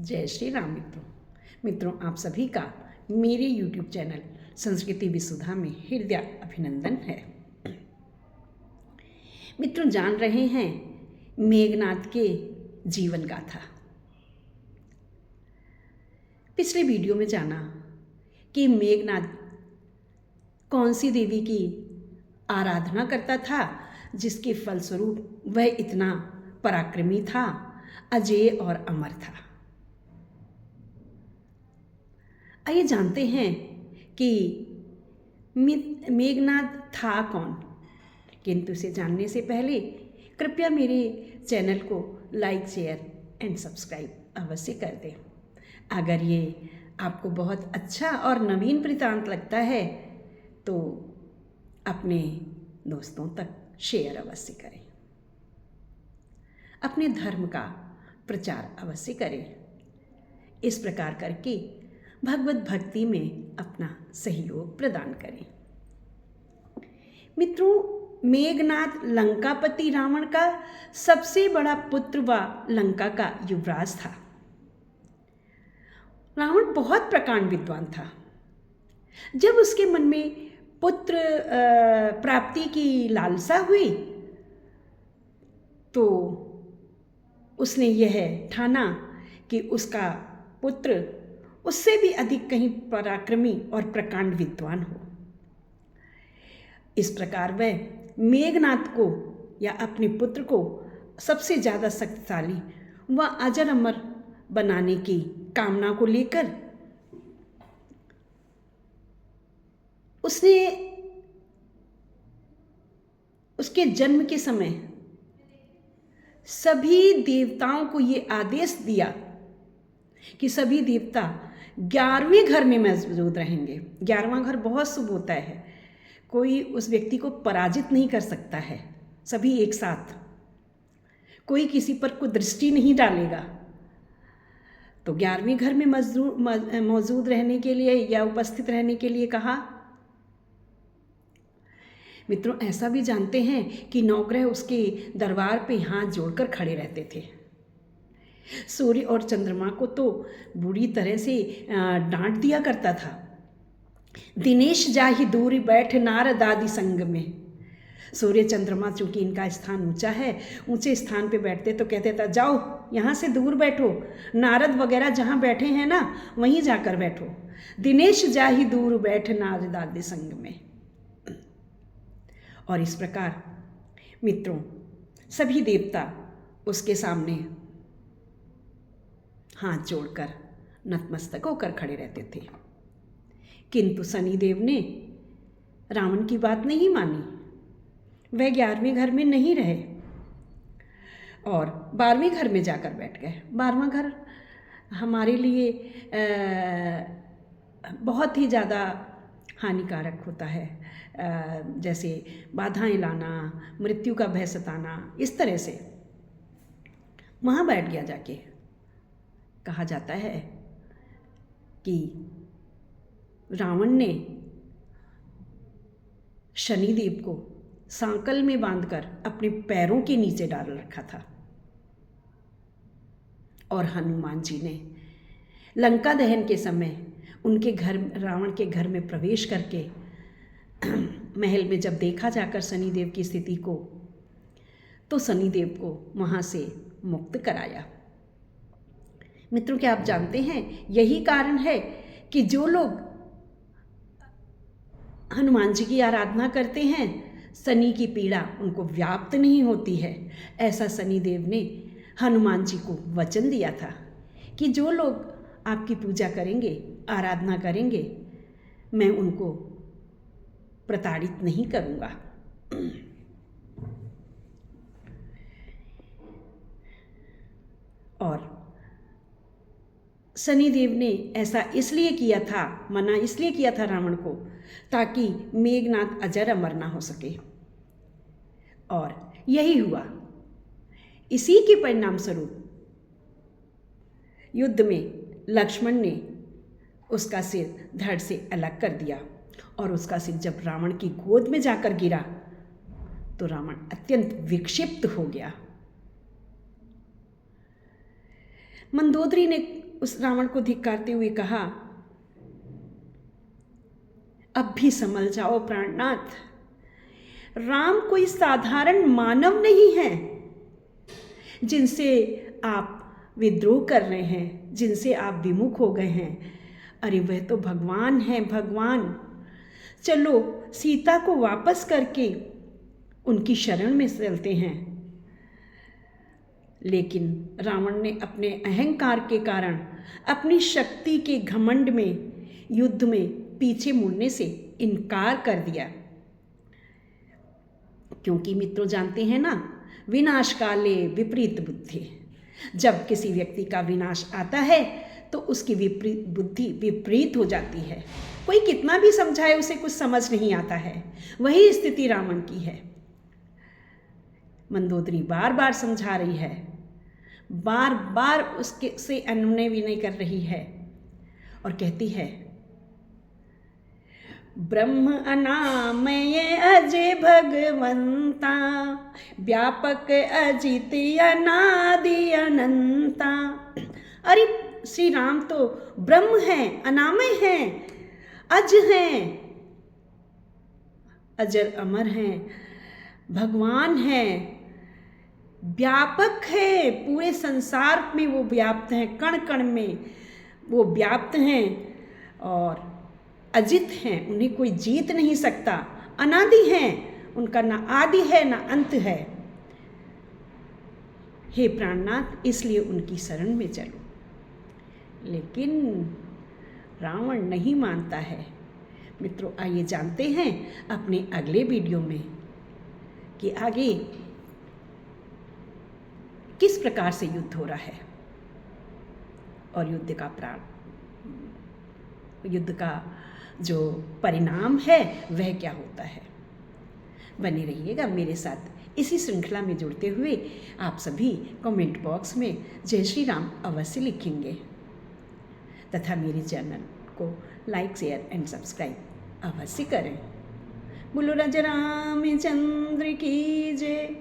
जय श्री राम मित्रों, आप सभी का मेरे YouTube चैनल संस्कृति विसुधा में हृदय अभिनंदन है। मित्रों, जान रहे हैं मेघनाद के जीवन गाथा। पिछले वीडियो में जाना कि मेघनाद कौन सी देवी की आराधना करता था जिसके फलस्वरूप वह इतना पराक्रमी था, अजेय और अमर था। आइए जानते हैं कि मेघनाद था कौन। किंतु इसे जानने से पहले कृपया मेरे चैनल को लाइक, शेयर एंड सब्सक्राइब अवश्य कर दें। अगर ये आपको बहुत अच्छा और नवीन वृत्तांत लगता है तो अपने दोस्तों तक शेयर अवश्य करें। अपने धर्म का प्रचार अवश्य करें। इस प्रकार करके भगवत भक्ति में अपना सहयोग प्रदान करें। मित्रों, मेघनाद लंकापति रावण का सबसे बड़ा पुत्र व लंका का युवराज था। रावण बहुत प्रकांड विद्वान था। जब उसके मन में पुत्र प्राप्ति की लालसा हुई तो उसने यह ठाना कि उसका पुत्र उससे भी अधिक कहीं पराक्रमी और प्रकांड विद्वान हो। इस प्रकार वह मेघनाद को या अपने पुत्र को सबसे ज़्यादा शक्तिशाली व अजर अमर बनाने की कामना को लेकर उसने उसके जन्म के समय सभी देवताओं को ये आदेश दिया कि सभी देवता 11वें घर में मौजूद रहेंगे। 11वां घर बहुत शुभ होता है, कोई उस व्यक्ति को पराजित नहीं कर सकता है। सभी एक साथ, कोई किसी पर कोई दृष्टि नहीं डालेगा। तो 11वें घर में मौजूद रहने के लिए या उपस्थित रहने के लिए कहा। मित्रों, ऐसा भी जानते हैं कि नवग्रह उसके दरबार पे हाथ जोड़कर खड़े रहते थे। सूर्य और चंद्रमा को तो बुरी तरह से डांट दिया करता था। दिनेश जाहि दूरी बैठ नारद आदि संग में। सूर्य चंद्रमा चूंकि इनका स्थान ऊंचा है, ऊंचे स्थान पे बैठते तो कहते था जाओ यहाँ से दूर बैठो, नारद वगैरह जहाँ बैठे हैं ना वहीं जाकर बैठो। दिनेश जाहि दूर बैठ नारद आदि संग में। और इस प्रकार मित्रों सभी देवता उसके सामने हाथ जोड़कर नतमस्तक होकर खड़े रहते थे। किंतु शनिदेव ने रावण की बात नहीं मानी। वह 11वें घर में नहीं रहे और 12वें घर में जाकर बैठ गए। 12वां घर हमारे लिए बहुत ही ज़्यादा हानिकारक होता है, जैसे बाधाएं लाना, मृत्यु का भय सताना, इस तरह से वहाँ बैठ गया जाके। कहा जाता है कि रावण ने शनिदेव को सांकल में बांधकर अपने पैरों के नीचे डाल रखा था और हनुमान जी ने लंका दहन के समय उनके घर, रावण के घर में प्रवेश करके महल में जब देखा जाकर शनिदेव की स्थिति को, तो शनिदेव को वहाँ से मुक्त कराया। मित्रों, क्या आप जानते हैं यही कारण है कि जो लोग हनुमान जी की आराधना करते हैं शनि की पीड़ा उनको व्याप्त नहीं होती है। ऐसा शनिदेव ने हनुमान जी को वचन दिया था कि जो लोग आपकी पूजा करेंगे, आराधना करेंगे, मैं उनको प्रताड़ित नहीं करूँगा। और शनिदेव ने ऐसा इसलिए किया था, मना इसलिए किया था रावण को, ताकि मेघनाद अजर अमर ना हो सके। और यही हुआ। इसी के परिणाम स्वरूप युद्ध में लक्ष्मण ने उसका सिर धड़ से अलग कर दिया और उसका सिर जब रावण की गोद में जाकर गिरा तो रावण अत्यंत विक्षिप्त हो गया। मंदोदरी ने उस रावण को धिक्कारते हुए कहा, अब भी संभल जाओ प्राणनाथ, राम कोई साधारण मानव नहीं है जिनसे आप विद्रोह कर रहे हैं, जिनसे आप विमुख हो गए हैं। अरे वह तो भगवान है, भगवान। चलो सीता को वापस करके उनकी शरण में चलते हैं। लेकिन रावण ने अपने अहंकार के कारण, अपनी शक्ति के घमंड में युद्ध में पीछे मुड़ने से इनकार कर दिया। क्योंकि मित्रों जानते हैं ना, विनाश काले विपरीत बुद्धि। जब किसी व्यक्ति का विनाश आता है तो उसकी विपरीत बुद्धि विपरीत हो जाती है। कोई कितना भी समझाए उसे कुछ समझ नहीं आता है। वही स्थिति रावण की है। मंदोदरी बार बार समझा रही है, बार बार उसके से अनुनय विनय कर रही है और कहती है, ब्रह्म अनामय अजय भगवंता, व्यापक अजित अनादि अनंता। अरे श्री राम तो ब्रह्म हैं, अनामय हैं, अज हैं, अजर अमर हैं, भगवान हैं, व्यापक है, पूरे संसार में वो व्याप्त हैं, कण कण में वो व्याप्त हैं और अजित हैं, उन्हें कोई जीत नहीं सकता। अनादि हैं, उनका ना आदि है ना अंत है। हे प्राणनाथ, इसलिए उनकी शरण में चलो। लेकिन रावण नहीं मानता है। मित्रों आइए जानते हैं अपने अगले वीडियो में कि आगे किस प्रकार से युद्ध हो रहा है और युद्ध का जो परिणाम है वह क्या होता है। बने रहिएगा मेरे साथ। इसी श्रृंखला में जुड़ते हुए आप सभी कमेंट बॉक्स में जय श्री राम अवश्य लिखेंगे तथा मेरे चैनल को लाइक शेयर एंड सब्सक्राइब अवश्य करें। बोलो राजा रामचंद्र की जय।